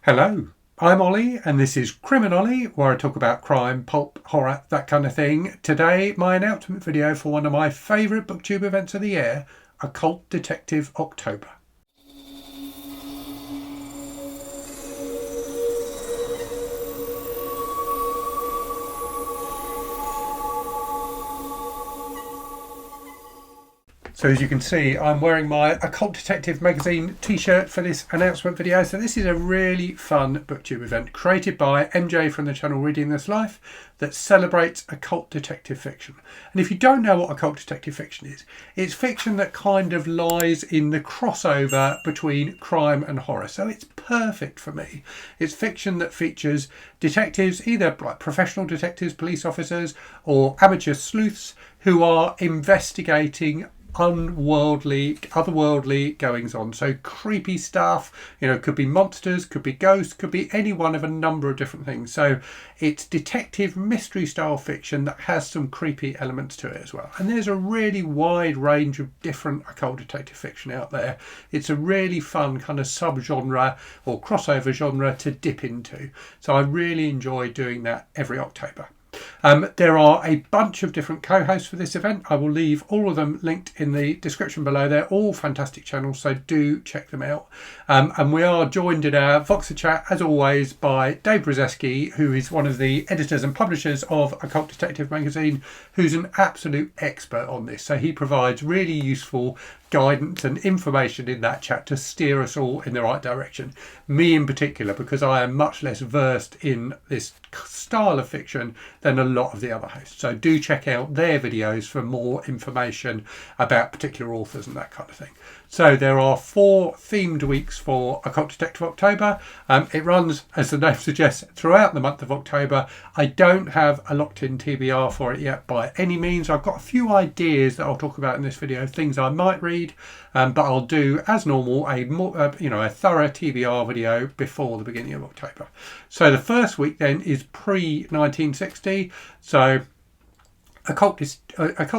Hello, I'm Ollie and this is CriminOlly, where I talk about crime, pulp, horror, that kind of thing. Today, my announcement video for one of my favourite booktube events of the year, Occult Detective October. So as you can see, I'm wearing my Occult Detective magazine t-shirt for this announcement video. So this is a really fun booktube event created by MJ from the channel Reading This Life that celebrates occult detective fiction. And if you don't know what occult detective fiction is, it's fiction that kind of lies in the crossover between crime and horror. So it's perfect for me. It's fiction that features detectives, either like professional detectives, police officers, or amateur sleuths who are investigating otherworldly goings on. So creepy stuff, could be monsters, could be ghosts, could be any one of a number of different things. So it's detective mystery style fiction that has some creepy elements to it as well. And there's a really wide range of different occult detective fiction out there. It's a really fun kind of subgenre or crossover genre to dip into. So I really enjoy doing that every October. There are a bunch of different co-hosts for this event. I will leave all of them linked in the description below. They're all fantastic channels, so do check them out. And we are joined in our Voxer chat, as always, by Dave Brzezinski, who is one of the editors and publishers of Occult Detective magazine, who's an absolute expert on this. So he provides really useful guidance and information in that chat to steer us all in the right direction. Me in particular, because I am much less versed in this style of fiction than a lot of the other hosts. So do check out their videos for more information about particular authors and that kind of thing. So there are 4 themed weeks for Occult Detective October. It runs, as the name suggests, throughout the month of October. I don't have a locked-in TBR for it yet by any means. I've got a few ideas that I'll talk about in this video, things I might read, but I'll do, as normal, a thorough TBR video before the beginning of October. So the first week then is pre-1960. So occult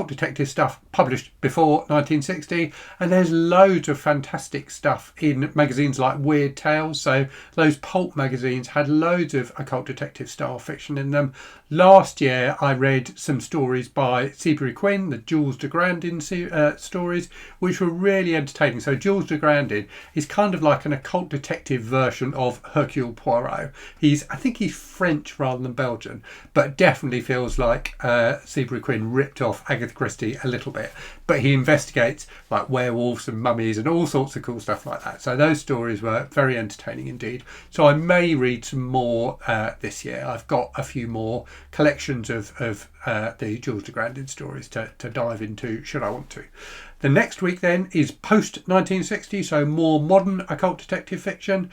detective stuff published before 1960, and there's loads of fantastic stuff in magazines like Weird Tales. So those pulp magazines had loads of occult detective style fiction in them. Last year I read some stories by Seabury Quinn, the Jules de Grandin stories, which were really entertaining. So Jules de Grandin is kind of like an occult detective version of Hercule Poirot. I think he's French rather than Belgian, but definitely feels like Seabury Quinn ripped off Agatha Christie a little bit, but he investigates like werewolves and mummies and all sorts of cool stuff like that. So those stories were very entertaining indeed. So I may read some more this year. I've got a few more collections of the Jules de Grandin stories to dive into should I want to. The next week then is post 1960, so more modern occult detective fiction.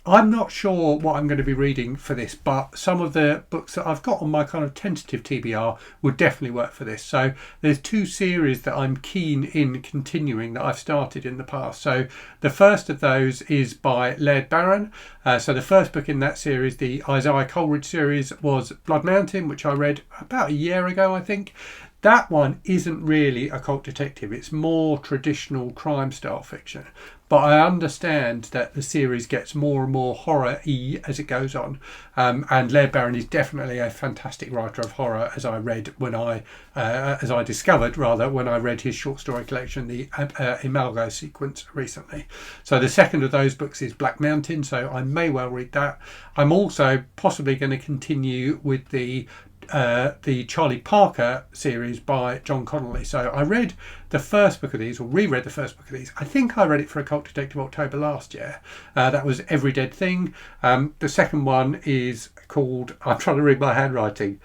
I'm not sure what I'm going to be reading for this, but some of the books that I've got on my kind of tentative TBR would definitely work for this. So there's 2 series that I'm keen in continuing that I've started in the past. So the first of those is by Laird Barron. So the first book in that series, the Isaiah Coleridge series, was Blood Mountain, which I read about a year ago, I think. That one isn't really occult detective. It's more traditional crime style fiction. But I understand that the series gets more and more horror-y as it goes on. And Laird Barron is definitely a fantastic writer of horror, as I discovered when I read his short story collection, the Imalgo Sequence, recently. So the second of those books is Black Mountain, so I may well read that. I'm also possibly going to continue with the Charlie Parker series by John Connolly. So I read the first book of these, or reread the first book of these. I think I read it for Occult Detective October last year. That was Every Dead Thing. The second one is called, I'm trying to read my handwriting,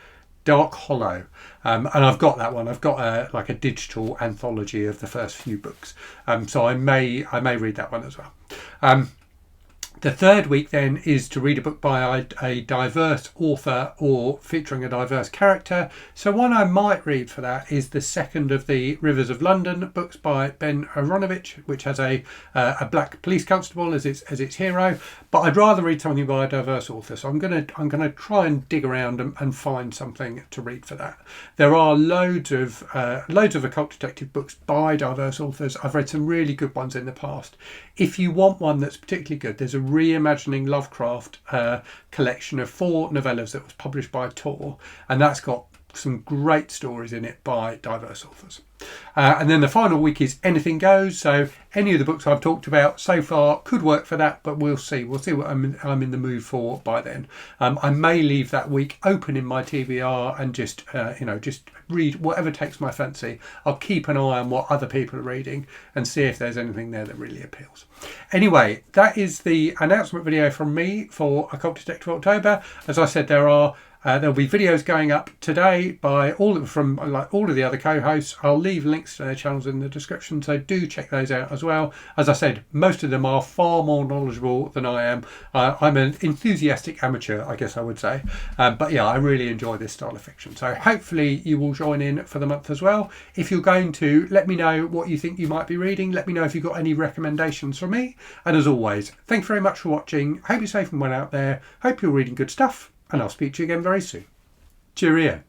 Dark Hollow. And I've got that one. I've got a digital anthology of the first few books. So I may read that one as well. The third week then is to read a book by a diverse author or featuring a diverse character. So one I might read for that is the second of the Rivers of London books by Ben Aronovich, which has a black police constable as its hero. But I'd rather read something by a diverse author. So I'm gonna try and dig around and find something to read for that. There are loads of occult detective books by diverse authors. I've read some really good ones in the past. If you want one that's particularly good, there's a Reimagining Lovecraft collection of 4 novellas that was published by Tor, and that's got some great stories in it by diverse authors. And then the final week is Anything Goes, so any of the books I've talked about so far could work for that, but we'll see what I'm in the mood for by then. I may leave that week open in my TBR and just just read whatever takes my fancy. I'll keep an eye on what other people are reading and see if there's anything there that really appeals. Anyway, that is the announcement video from me for Occult Detective October. As I said, there'll be videos going up today by all of the other co-hosts. I'll leave links to their channels in the description, so do check those out as well. As I said, most of them are far more knowledgeable than I am. I'm an enthusiastic amateur, I guess I would say. But yeah, I really enjoy this style of fiction. So hopefully you will join in for the month as well. If you're going to, let me know what you think you might be reading. Let me know if you've got any recommendations from me. And as always, thanks very much for watching. Hope you're safe and well out there. Hope you're reading good stuff. And I'll speak to you again very soon. Cheerio.